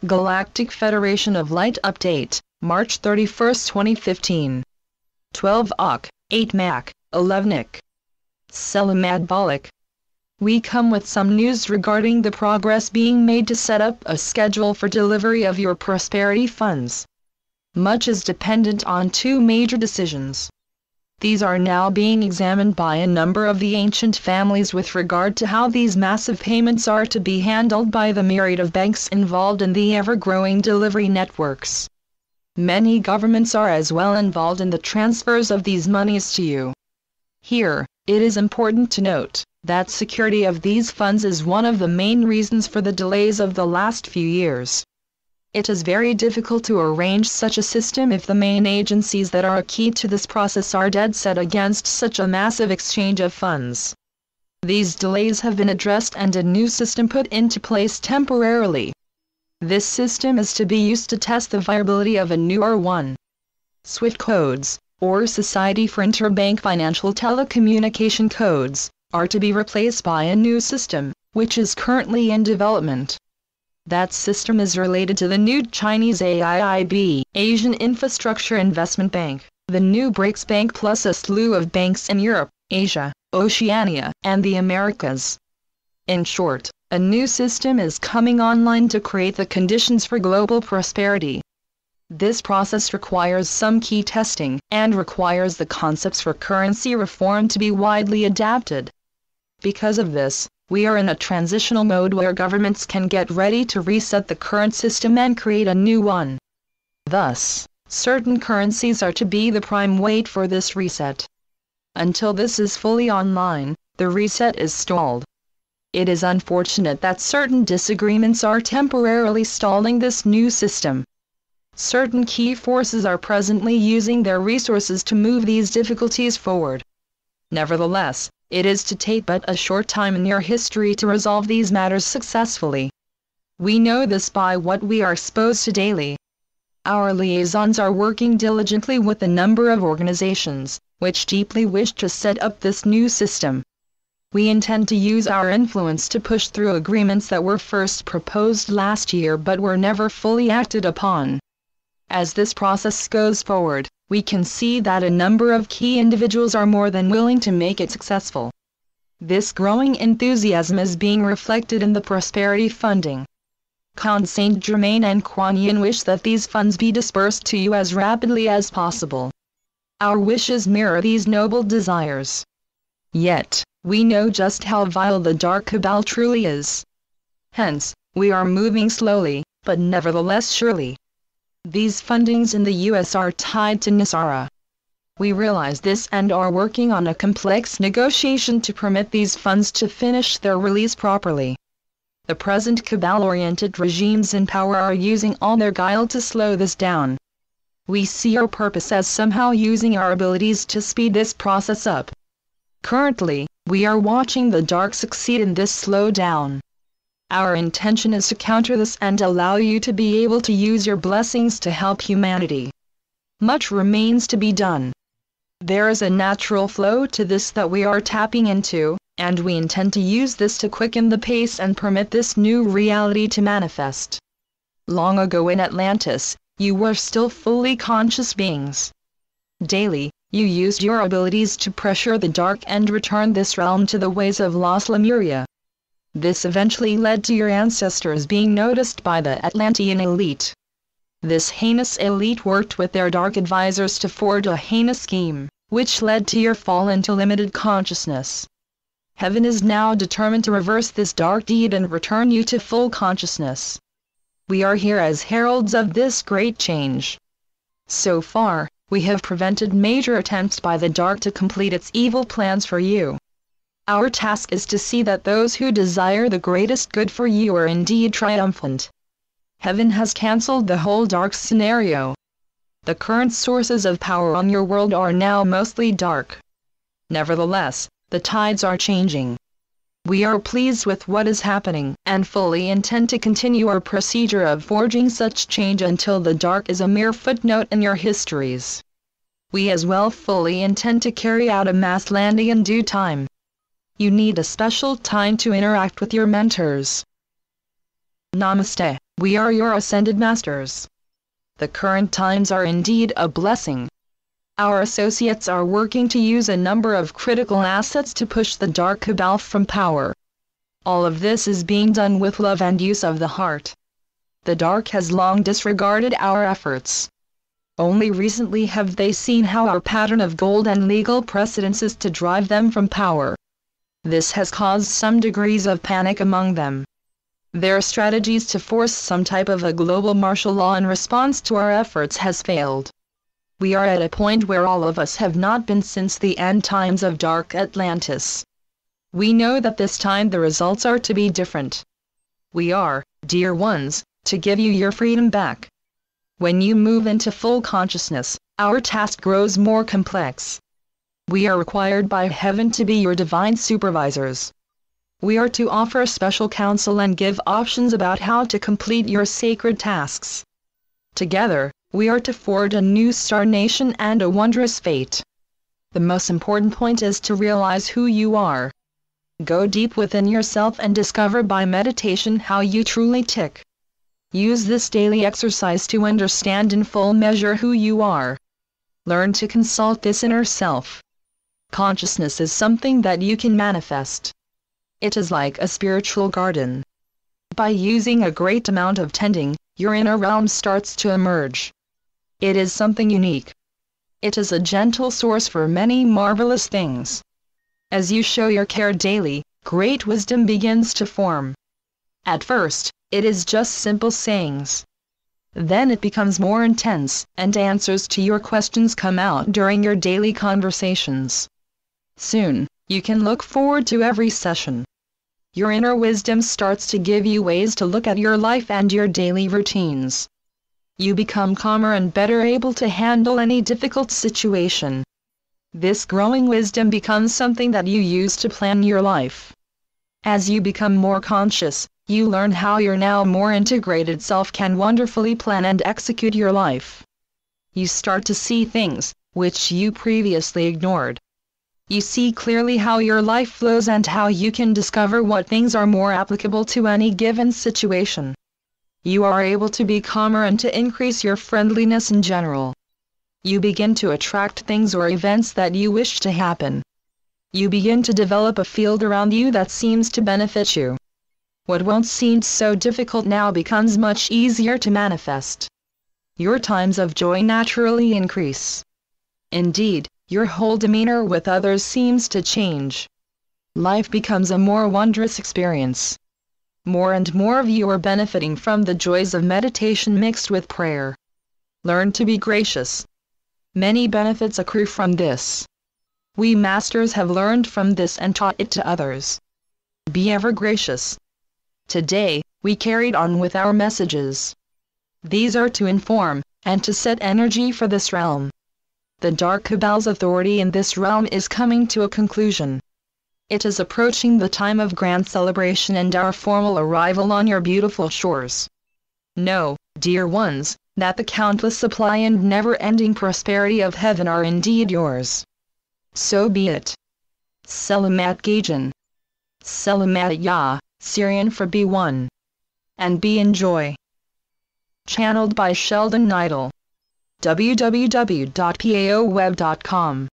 Galactic Federation of Light Update, March 31, 2015. 12 OC, 8 MAC, 11 IC. Selamad. We come with some news regarding the progress being made to set up a schedule for delivery of your prosperity funds. Much is dependent on two major decisions. These are now being examined by a number of the ancient families with regard to how these massive payments are to be handled by the myriad of banks involved in the ever-growing delivery networks. Many governments are as well involved in the transfers of these monies to you. Here, it is important to note that security of these funds is one of the main reasons for the delays of the last few years. It is very difficult to arrange such a system if the main agencies that are key to this process are dead set against such a massive exchange of funds. These delays have been addressed and a new system put into place temporarily. This system is to be used to test the viability of a newer one. SWIFT codes, or Society for Interbank Financial Telecommunication codes, are to be replaced by a new system, which is currently in development. That system is related to the new Chinese AIIB, Asian Infrastructure Investment Bank, the new BRICS Bank plus a slew of banks in Europe, Asia, Oceania, and the Americas. In short, a new system is coming online to create the conditions for global prosperity. This process requires some key testing, and requires the concepts for currency reform to be widely adapted. Because of this, we are in a transitional mode where governments can get ready to reset the current system and create a new one. Thus, certain currencies are to be the prime weight for this reset. Until this is fully online, the reset is stalled. It is unfortunate that certain disagreements are temporarily stalling this new system. Certain key forces are presently using their resources to move these difficulties forward. Nevertheless, it is to take but a short time in your history to resolve these matters successfully. We know this by what we are exposed to daily. Our liaisons are working diligently with a number of organizations, which deeply wish to set up this new system. We intend to use our influence to push through agreements that were first proposed last year but were never fully acted upon. As this process goes forward, we can see that a number of key individuals are more than willing to make it successful. This growing enthusiasm is being reflected in the prosperity funding. Count Saint-Germain and Kuan Yin wish that these funds be dispersed to you as rapidly as possible. Our wishes mirror these noble desires. Yet, we know just how vile the dark cabal truly is. Hence, we are moving slowly, but nevertheless surely. These fundings in the US are tied to Nisara. We realize this and are working on a complex negotiation to permit these funds to finish their release properly. The present cabal-oriented regimes in power are using all their guile to slow this down. We see our purpose as somehow using our abilities to speed this process up. Currently, we are watching the dark succeed in this slowdown. Our intention is to counter this and allow you to be able to use your blessings to help humanity. Much remains to be done. There is a natural flow to this that we are tapping into, and we intend to use this to quicken the pace and permit this new reality to manifest. Long ago in Atlantis, you were still fully conscious beings. Daily, you used your abilities to pressure the dark and return this realm to the ways of lost Lemuria. This eventually led to your ancestors being noticed by the Atlantean elite. This heinous elite worked with their dark advisors to forge a heinous scheme, which led to your fall into limited consciousness. Heaven is now determined to reverse this dark deed and return you to full consciousness. We are here as heralds of this great change. So far, we have prevented major attempts by the dark to complete its evil plans for you. Our task is to see that those who desire the greatest good for you are indeed triumphant. Heaven has cancelled the whole dark scenario. The current sources of power on your world are now mostly dark. Nevertheless, the tides are changing. We are pleased with what is happening, and fully intend to continue our procedure of forging such change until the dark is a mere footnote in your histories. We as well fully intend to carry out a mass landing in due time. You need a special time to interact with your mentors. Namaste. We are your ascended masters. The current times are indeed a blessing. Our associates are working to use a number of critical assets to push the dark cabal from power. All of this is being done with love and use of the heart. The dark has long disregarded our efforts. Only recently have they seen how our pattern of gold and legal precedence is to drive them from power. This has caused some degrees of panic among them. Their strategies to force some type of a global martial law in response to our efforts has failed. We are at a point where all of us have not been since the end times of Dark Atlantis. We know that this time the results are to be different. We are, dear ones, to give you your freedom back. When you move into full consciousness, our task grows more complex. We are required by heaven to be your divine supervisors. We are to offer special counsel and give options about how to complete your sacred tasks. Together, we are to forge a new star nation and a wondrous fate. The most important point is to realize who you are. Go deep within yourself and discover by meditation how you truly tick. Use this daily exercise to understand in full measure who you are. Learn to consult this inner self. Consciousness is something that you can manifest. It is like a spiritual garden. By using a great amount of tending, your inner realm starts to emerge. It is something unique. It is a gentle source for many marvelous things. As you show your care daily, great wisdom begins to form. At first, it is just simple sayings. Then it becomes more intense, and answers to your questions come out during your daily conversations. Soon, you can look forward to every session. Your inner wisdom starts to give you ways to look at your life and your daily routines. You become calmer and better able to handle any difficult situation. This growing wisdom becomes something that you use to plan your life. As you become more conscious, you learn how your now more integrated self can wonderfully plan and execute your life. You start to see things which you previously ignored. You see clearly how your life flows and how you can discover what things are more applicable to any given situation. You are able to be calmer and to increase your friendliness in general. You begin to attract things or events that you wish to happen. You begin to develop a field around you that seems to benefit you. What once seemed so difficult now becomes much easier to manifest. Your times of joy naturally increase. Indeed, your whole demeanor with others seems to change. Life becomes a more wondrous experience. More and more of you are benefiting from the joys of meditation mixed with prayer. Learn to be gracious. Many benefits accrue from this. We masters have learned from this and taught it to others. Be ever gracious. Today, we carried on with our messages. These are to inform, and to set energy for this realm. The Dark Cabal's authority in this realm is coming to a conclusion. It is approaching the time of grand celebration and our formal arrival on your beautiful shores. Know, dear ones, that the countless supply and never-ending prosperity of heaven are indeed yours. So be it. Selamat Gajan. Selamat Ya, Syrian for B1. And be enjoy. Channeled by Sheldon Neidl. www.paoweb.com